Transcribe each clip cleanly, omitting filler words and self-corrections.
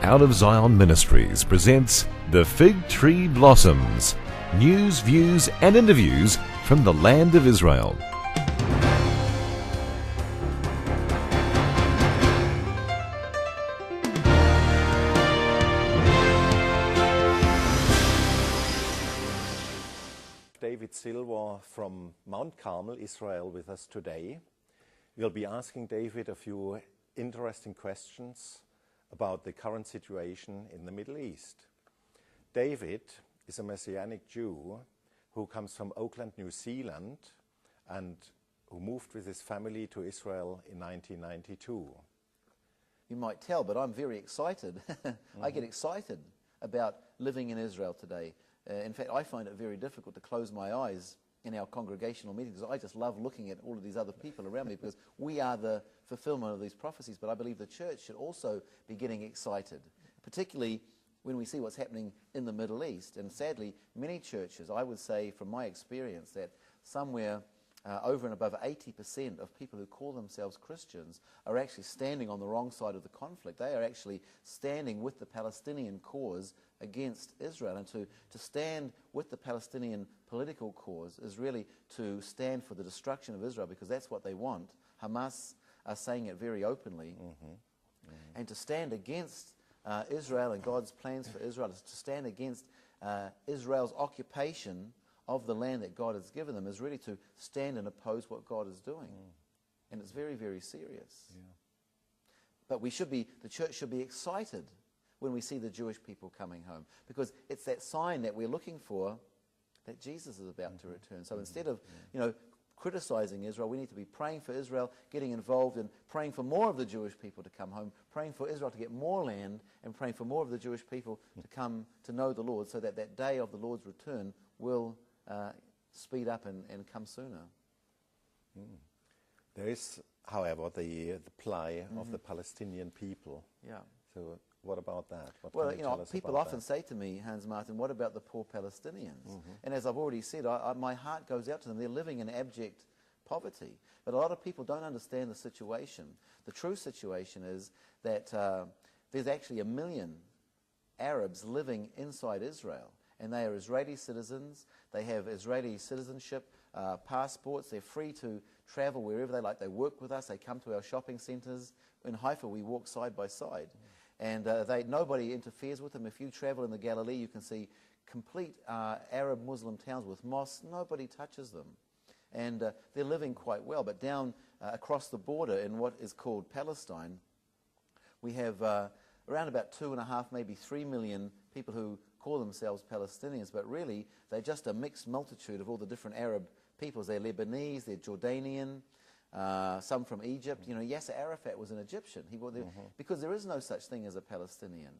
Out of Zion Ministries presents The Fig Tree Blossoms. News, views and interviews from the land of Israel. David Silva from Mount Carmel, Israel, with us today. We'll be asking David a few interesting questions about the current situation in the Middle East. David is a Messianic Jew who comes from Auckland, New Zealand, and who moved with his family to Israel in 1992. You might tell, but I'm very excited. I get excited about living in Israel today. In fact, I find it very difficult to close my eyes in our congregational meetings. I just love looking at all of these other people around me because we are the fulfillment of these prophecies. But I believe the church should also be getting excited, particularly when we see what's happening in the Middle East. And sadly, many churches, I would say from my experience, that somewhere over and above 80% of people who call themselves Christians are actually standing on the wrong side of the conflict. They are actually standing with the Palestinian cause against Israel. And to stand with the Palestinian political cause is really to stand for the destruction of Israel, because that's what they want. Hamas are saying it very openly. And to stand against Israel and God's plans for Israel, is to stand against Israel's occupation of the land that God has given them, is really to stand and oppose what God is doing. And it's very, very serious. But the church should be excited when we see the Jewish people coming home, because it's that sign that we're looking for that Jesus is about to return. So instead of, criticizing Israel, we need to be praying for Israel, getting involved in praying for more of the Jewish people to come home, praying for Israel to get more land, and praying for more of the Jewish people to come to know the Lord, so that that day of the Lord's return will speed up and come sooner. There is, however, the plight of the Palestinian people. So what about that? What can you tell us people about often that? say to me, Hans Martin, what about the poor Palestinians? And as I've already said, my heart goes out to them. They're living in abject poverty. But a lot of people don't understand the situation. The true situation is that there's actually 1 million Arabs living inside Israel. And they are Israeli citizens. They have Israeli citizenship, passports. They're free to travel wherever they like. They work with us. They come to our shopping centers. In Haifa, we walk side by side. And nobody interferes with them. If you travel in the Galilee, you can see complete Arab Muslim towns with mosques. Nobody touches them. And they're living quite well. But down across the border in what is called Palestine, we have around about 2.5, maybe 3 million people who call themselves Palestinians, but really they're just a mixed multitude of all the different Arab peoples. They're Lebanese, they're Jordanian, some from Egypt. Yasser Arafat was an Egyptian. Because there is no such thing as a Palestinian.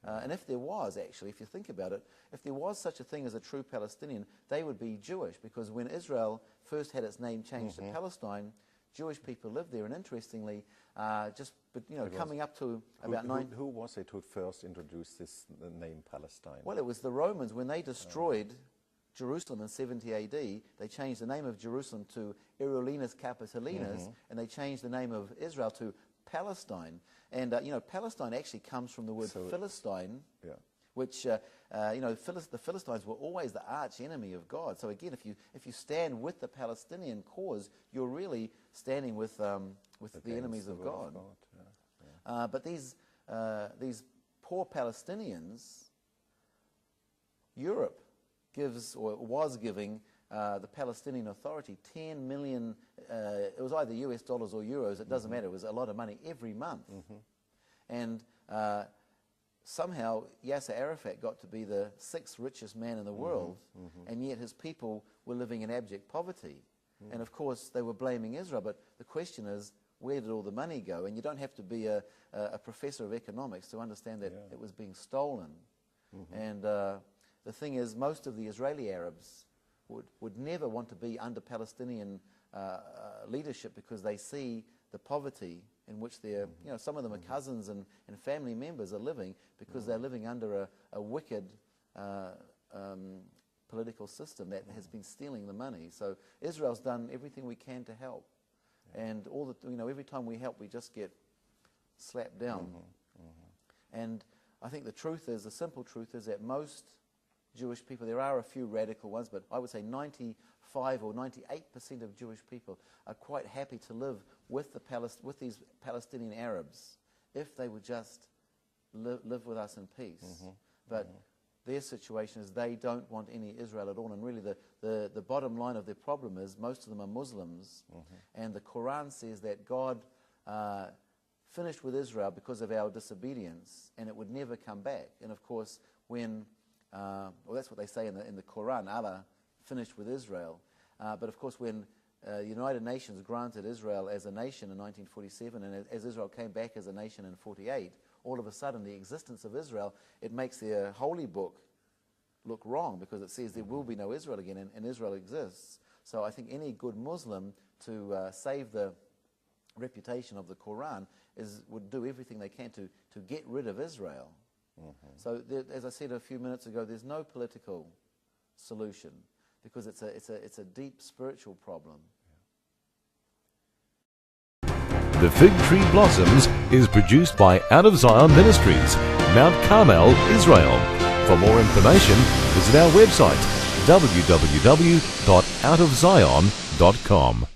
And if there was, actually, if you think about it, if there was such a thing as a true Palestinian, they would be Jewish, because when Israel first had its name changed to Palestine, Jewish people lived there. And interestingly, coming up to about who was it who first introduced the name Palestine? Well, it was the Romans. When they destroyed Jerusalem in 70 AD, they changed the name of Jerusalem to Irulinus Capitolinus, and they changed the name of Israel to Palestine. And, Palestine actually comes from the word Philistine, which, the Philistines were always the arch enemy of God. So again, if you stand with the Palestinian cause, you're really standing with the enemies of God. But these poor Palestinians, Europe gives, or was giving, the Palestinian Authority 10 million, it was either US dollars or euros, it doesn't matter, it was a lot of money every month. And somehow Yasser Arafat got to be the 6th richest man in the world, and yet his people were living in abject poverty. And of course they were blaming Israel, but the question is, where did all the money go? And you don't have to be a professor of economics to understand that it was being stolen. And the thing is, most of the Israeli Arabs would never want to be under Palestinian leadership, because they see the poverty in which they're, some of them are cousins and family members are living, because they're living under a wicked political system that has been stealing the money. So Israel's done everything we can to help. And every time we help, we just get slapped down. And I think the truth is, the simple truth is that most Jewish people, there are a few radical ones, but I would say 95 or 98% of Jewish people are quite happy to live with these Palestinian Arabs if they would just live with us in peace. But their situation is they don't want any Israel at all, and really the bottom line of their problem is most of them are Muslims, and the Quran says that God finished with Israel because of our disobedience, and it would never come back. And of course, when well, that's what they say in the Quran, Allah finished with Israel. But of course, when the United Nations granted Israel as a nation in 1947, and as Israel came back as a nation in 1948, all of a sudden the existence of Israel, it makes their holy book look wrong, because it says there will be no Israel again, and Israel exists. So I think any good Muslim, to save the reputation of the Quran, would do everything they can to get rid of Israel. So as I said a few minutes ago, there's no political solution, because it's a deep spiritual problem. The Fig Tree Blossoms is produced by Out of Zion Ministries, Mount Carmel, Israel. For more information, visit our website www.outofzion.com.